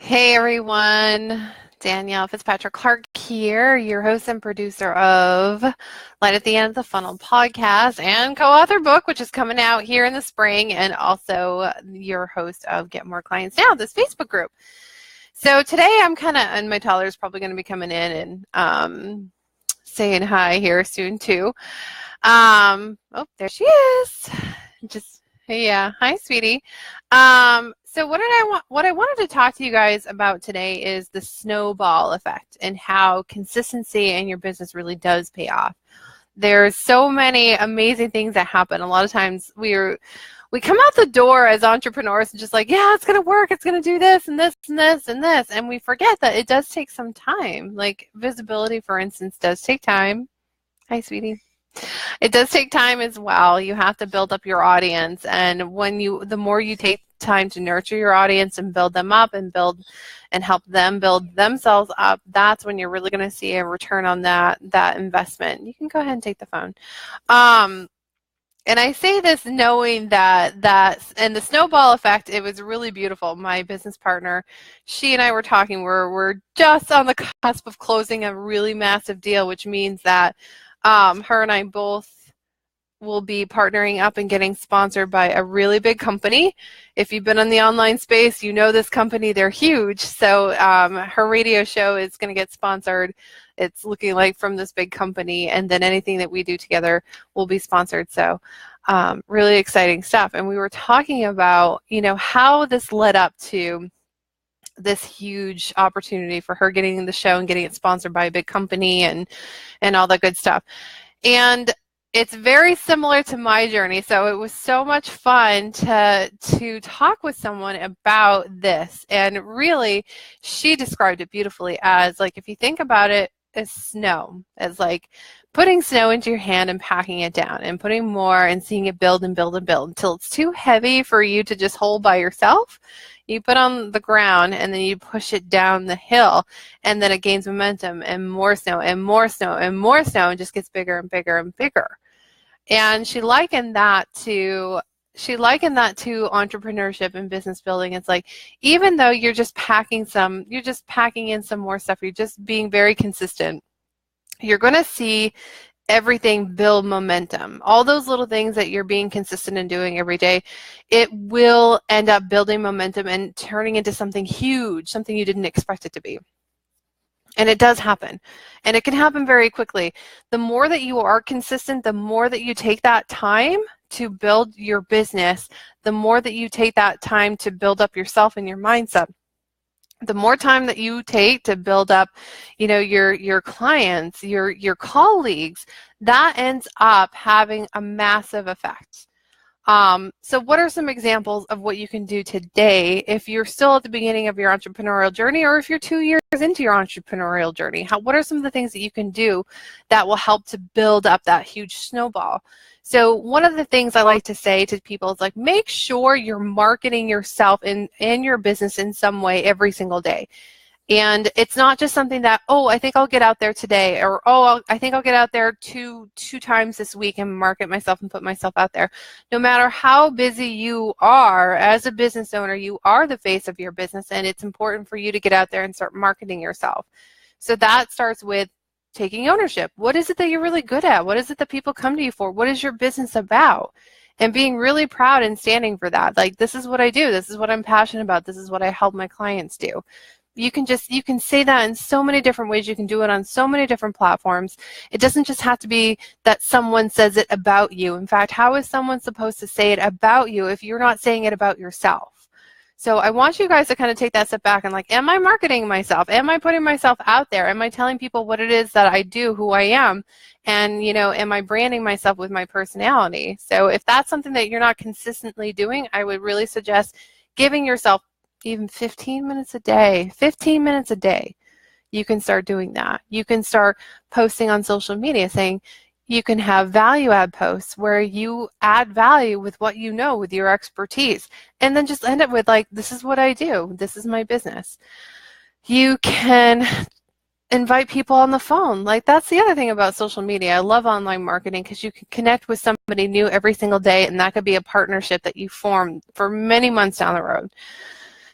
Hey everyone, Danielle Fitzpatrick Clark here, your host and producer of Light at the End of the Funnel podcast and co-author book, which is coming out here in the spring, and also your host of Get More Clients Now, this Facebook group. So today I'm and my toddler's probably going to be coming in and saying hi here soon too. Oh, there she is. Yeah, hi, sweetie. So what I wanted to talk to you guys about today is the snowball effect and how consistency in your business really does pay off. There's so many amazing things that happen. A lot of times we come out the door as entrepreneurs and just like, yeah, it's going to work. It's going to do this and this and this and this. And we forget that it does take some time. Like visibility, for instance, does take time. Hi, sweetie. It does take time as well. You have to build up your audience, and the more you take time to nurture your audience and build them up and help them build themselves up, that's when you're really going to see a return on that investment. You can go ahead and take the phone. And I say this knowing that and the snowball effect, it was really beautiful. My business partner, she and I were talking, we're just on the cusp of closing a really massive deal, which means that her and I both will be partnering up and getting sponsored by a really big company. If you've been in the online space, you know this company, they're huge. So her radio show is going to get sponsored. It's looking like from this big company, and then anything that we do together will be sponsored. So really exciting stuff. And we were talking about, how this led up to this huge opportunity for her getting the show and getting it sponsored by a big company and all that good stuff. And it's very similar to my journey. So it was so much fun to talk with someone about this. And really, she described it beautifully as, like, if you think about it as snow, as like putting snow into your hand and packing it down and putting more and seeing it build and build and build until it's too heavy for you to just hold by yourself. You put on the ground and then you push it down the hill, and then it gains momentum and more snow and more snow and more snow, and just gets bigger and bigger and bigger. And she likened that to entrepreneurship and business building. It's like, even though you're just packing in some more stuff, you're just being very consistent, you're going to see everything build momentum. All those little things that you're being consistent in doing every day, it will end up building momentum and turning into something huge, something you didn't expect it to be. And it does happen. And it can happen very quickly. The more that you are consistent, the more that you take that time to build your business, the more that you take that time to build up yourself and your mindset, the more time that you take to build up, your clients, your colleagues, that ends up having a massive effect. So what are some examples of what you can do today if you're still at the beginning of your entrepreneurial journey, or if you're 2 years into your entrepreneurial journey? What are some of the things that you can do that will help to build up that huge snowball? So one of the things I like to say to people is, like, make sure you're marketing yourself and your business in some way every single day. And it's not just something that, I think I'll get out there today, or I think I'll get out there two times this week and market myself and put myself out there. No matter how busy you are as a business owner, you are the face of your business, and it's important for you to get out there and start marketing yourself. So that starts with taking ownership. What is it that you're really good at? What is it that people come to you for? What is your business about? And being really proud and standing for that. Like, this is what I do. This is what I'm passionate about. This is what I help my clients do. You can say that in so many different ways. You can do it on so many different platforms. It doesn't just have to be that someone says it about you. In fact, how is someone supposed to say it about you if you're not saying it about yourself? So I want you guys to kind of take that step back and, like, am I marketing myself? Am I putting myself out there? Am I telling people what it is that I do, who I am? And, am I branding myself with my personality? So if that's something that you're not consistently doing, I would really suggest giving yourself even 15 minutes a day. 15 minutes a day. You can start doing that. You can start posting on social media, saying, you can have value add posts where you add value with what you know, with your expertise, and then just end it with, like, this is what I do. This is my business. You can invite people on the phone. Like, that's the other thing about social media. I love online marketing because you can connect with somebody new every single day, and that could be a partnership that you form for many months down the road.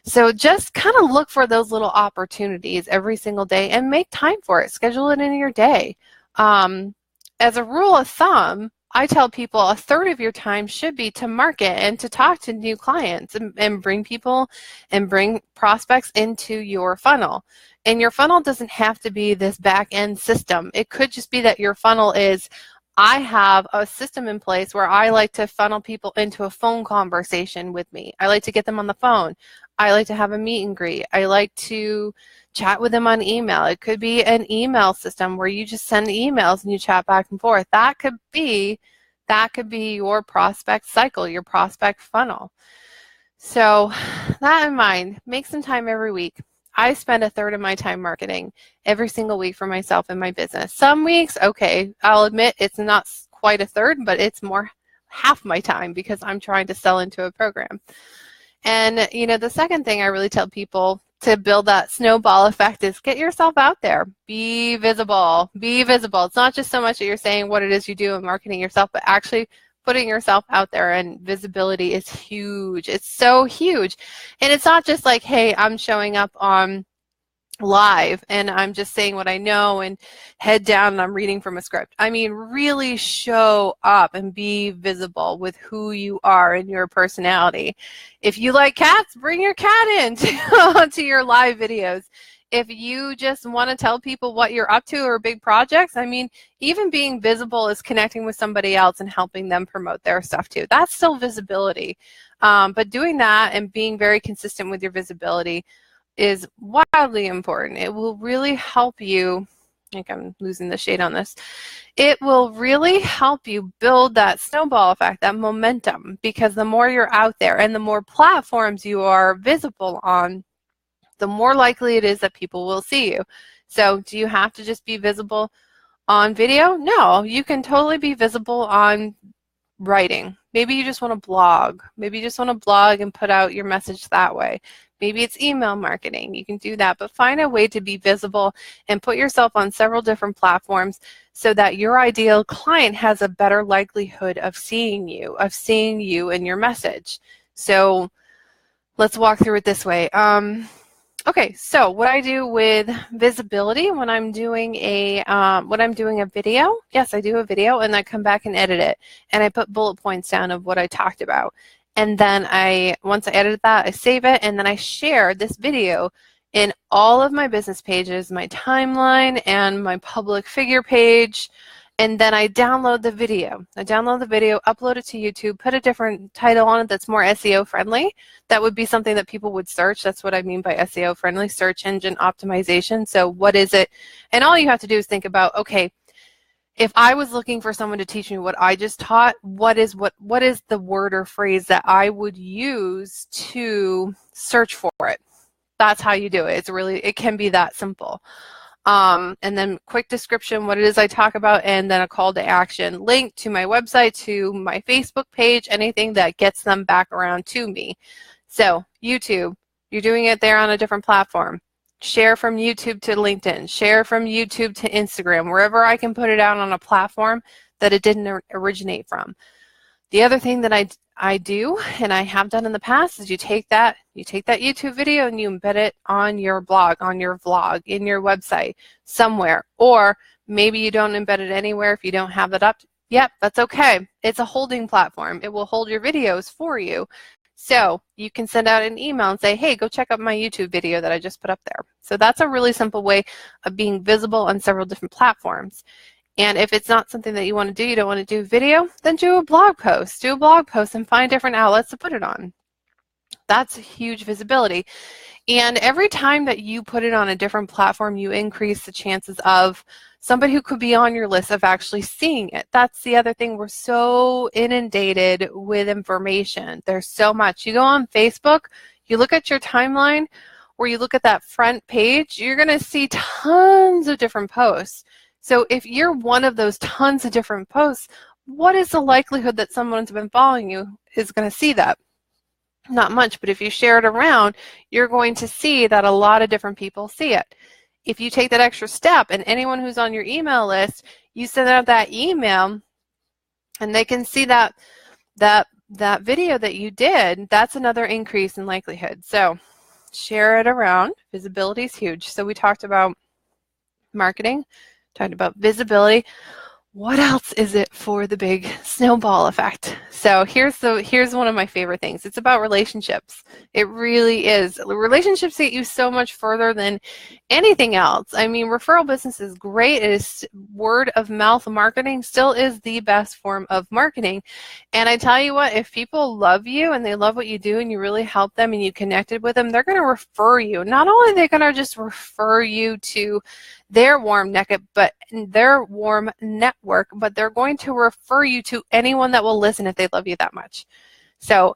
So just kind of look for those little opportunities every single day and make time for it. Schedule it in your day. As a rule of thumb, I tell people a third of your time should be to market and to talk to new clients and bring people and bring prospects into your funnel. And your funnel doesn't have to be this back end system. It could just be that your funnel is, I have a system in place where I like to funnel people into a phone conversation with me. I like to get them on the phone. I like to have a meet and greet. I like to chat with them on email. It could be an email system where you just send emails and you chat back and forth. That could be your prospect cycle, your prospect funnel. So that in mind, make some time every week. I spend a third of my time marketing every single week for myself and my business. Some weeks, okay, I'll admit it's not quite a third, but it's more half my time because I'm trying to sell into a program. And, you know, the second thing I really tell people to build that snowball effect is get yourself out there. Be visible. Be visible. It's not just so much that you're saying what it is you do and marketing yourself, but actually putting yourself out there, and visibility is huge. It's so huge. And it's not just like, hey, I'm showing up on live and I'm just saying what I know and head down and I'm reading from a script. I mean, really show up and be visible with who you are and your personality. If you like cats, bring your cat in to your live videos. If you just want to tell people what you're up to or big projects, I mean, even being visible is connecting with somebody else and helping them promote their stuff too. That's still visibility. But doing that and being very consistent with your visibility is wildly important. It will really help you. I think I'm losing the shade on this. It will really help you build that snowball effect, that momentum, because the more you're out there and the more platforms you are visible on, the more likely it is that people will see you. So do you have to just be visible on video? No, you can totally be visible on writing. Maybe you just want to blog. Maybe you just want to blog and put out your message that way. Maybe it's email marketing. You can do that, but find a way to be visible and put yourself on several different platforms so that your ideal client has a better likelihood of seeing you and your message. So let's walk through it this way. Okay, so what I do with visibility when I'm doing a video, yes, I do a video and I come back and edit it and I put bullet points down of what I talked about. And then once I edit that, I save it and then I share this video in all of my business pages, my timeline and my public figure page. And then I download the video. Upload it to YouTube, put a different title on it that's more SEO friendly. That would be something that people would search. That's what I mean by SEO friendly, search engine optimization. So what is it? And all you have to do is think about, okay, if I was looking for someone to teach me what I just taught, what is the word or phrase that I would use to search for it? That's how you do it. It can be that simple. And then quick description, what it is I talk about, and then a call to action, link to my website, to my Facebook page, anything that gets them back around to me. So YouTube, you're doing it there on a different platform. Share from YouTube to LinkedIn, share from YouTube to Instagram, wherever I can put it out on a platform that it didn't originate from. The other thing that I do, and I have done in the past, is you take that YouTube video and you embed it on your blog, on your vlog, in your website, somewhere. Or maybe you don't embed it anywhere if you don't have it up. Yep, that's okay. It's a holding platform. It will hold your videos for you. So you can send out an email and say, hey, go check out my YouTube video that I just put up there. So that's a really simple way of being visible on several different platforms. And if it's not something that you want to do, you don't want to do video, then do a blog post. Do a blog post and find different outlets to put it on. That's huge visibility. And every time that you put it on a different platform, you increase the chances of somebody who could be on your list of actually seeing it. That's the other thing. We're so inundated with information. There's so much. You go on Facebook, you look at your timeline, or you look at that front page, you're going to see tons of different posts. So if you're one of those tons of different posts, what is the likelihood that someone's been following you is going to see that? Not much, but if you share it around, you're going to see that a lot of different people see it. If you take that extra step and anyone who's on your email list, you send out that email and they can see that video that you did, that's another increase in likelihood. So share it around. Visibility is huge. So we talked about marketing, talked about visibility. What else is it for the big snowball effect? So here's one of my favorite things. It's about relationships. It really is. Relationships get you so much further than anything else. I mean, referral business is great. It is word of mouth marketing still is the best form of marketing. And I tell you what, if people love you and they love what you do and you really help them and you connected with them, they're going to refer you. Not only are they going to just refer you to their warm network, but they're going to refer you to anyone that will listen if they love you that much. So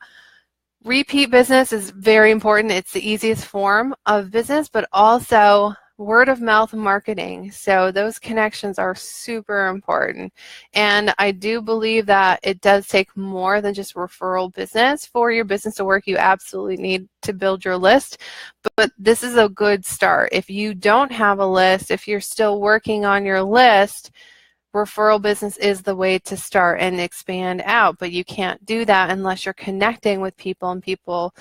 repeat business is very important. It's the easiest form of business, but also word of mouth marketing. So those connections are super important. And I do believe that it does take more than just referral business. For your business to work, you absolutely need to build your list. But this is a good start. If you don't have a list, if you're still working on your list, referral business is the way to start and expand out. But you can't do that unless you're connecting with people and people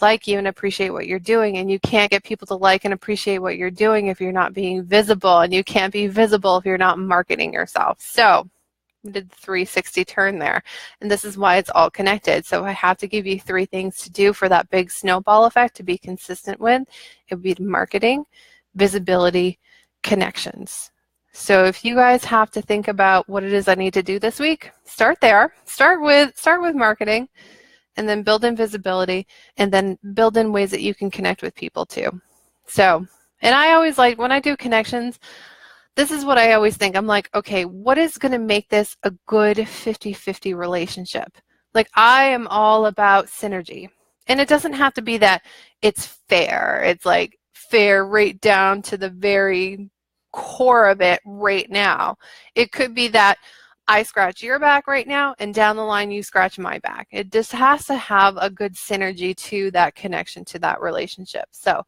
like you and appreciate what you're doing. And you can't get people to like and appreciate what you're doing if you're not being visible. And you can't be visible if you're not marketing yourself. So we did the 360 turn there. And this is why it's all connected. So I have to give you 3 things to do for that big snowball effect to be consistent with. It would be marketing, visibility, connections. So if you guys have to think about what it is I need to do this week, start there. Start with marketing, and then build in visibility, and then build in ways that you can connect with people too. So, and I always like, when I do connections, this is what I always think. I'm like, okay, what is going to make this a good 50-50 relationship? Like, I am all about synergy. And it doesn't have to be that it's fair. It's like fair right down to the very core of it right now. It could be that I scratch your back right now, and down the line you scratch my back. It just has to have a good synergy to that connection, to that relationship. So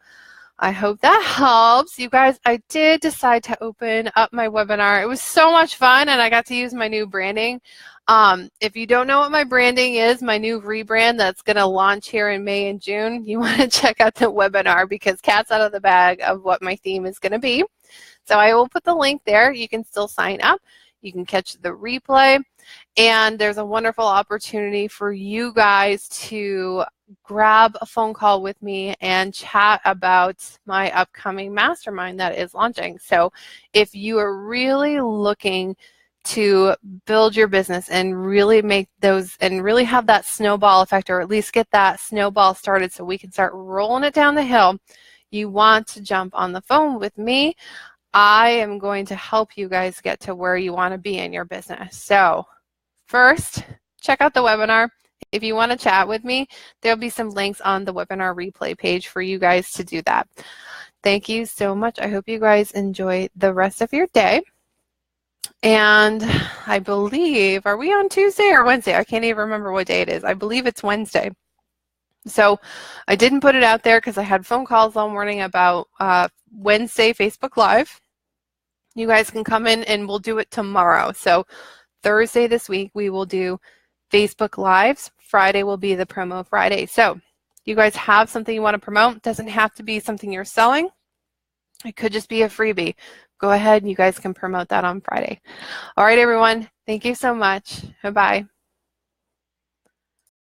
I hope that helps. You guys, I did decide to open up my webinar. It was so much fun, and I got to use my new branding. If you don't know what my branding is, my new rebrand that's going to launch here in May and June, you want to check out the webinar, because cat's out of the bag of what my theme is going to be. So I will put the link there. You can still sign up. You can catch the replay. And there's a wonderful opportunity for you guys to grab a phone call with me and chat about my upcoming mastermind that is launching. So if you are really looking to build your business and really make those and really have that snowball effect, or at least get that snowball started so we can start rolling it down the hill, you want to jump on the phone with me. I am going to help you guys get to where you want to be in your business. So first, check out the webinar. If you want to chat with me, there'll be some links on the webinar replay page for you guys to do that. Thank you so much. I hope you guys enjoy the rest of your day. And I believe, are we on Tuesday or Wednesday? I can't even remember what day it is. I believe it's Wednesday. So I didn't put it out there because I had phone calls all morning about Wednesday Facebook Live. You guys can come in and we'll do it tomorrow. So Thursday this week we will do Facebook Lives. Friday will be the promo Friday. So you guys have something you want to promote. It doesn't have to be something you're selling. It could just be a freebie. Go ahead and you guys can promote that on Friday. All right, everyone. Thank you so much. Bye-bye.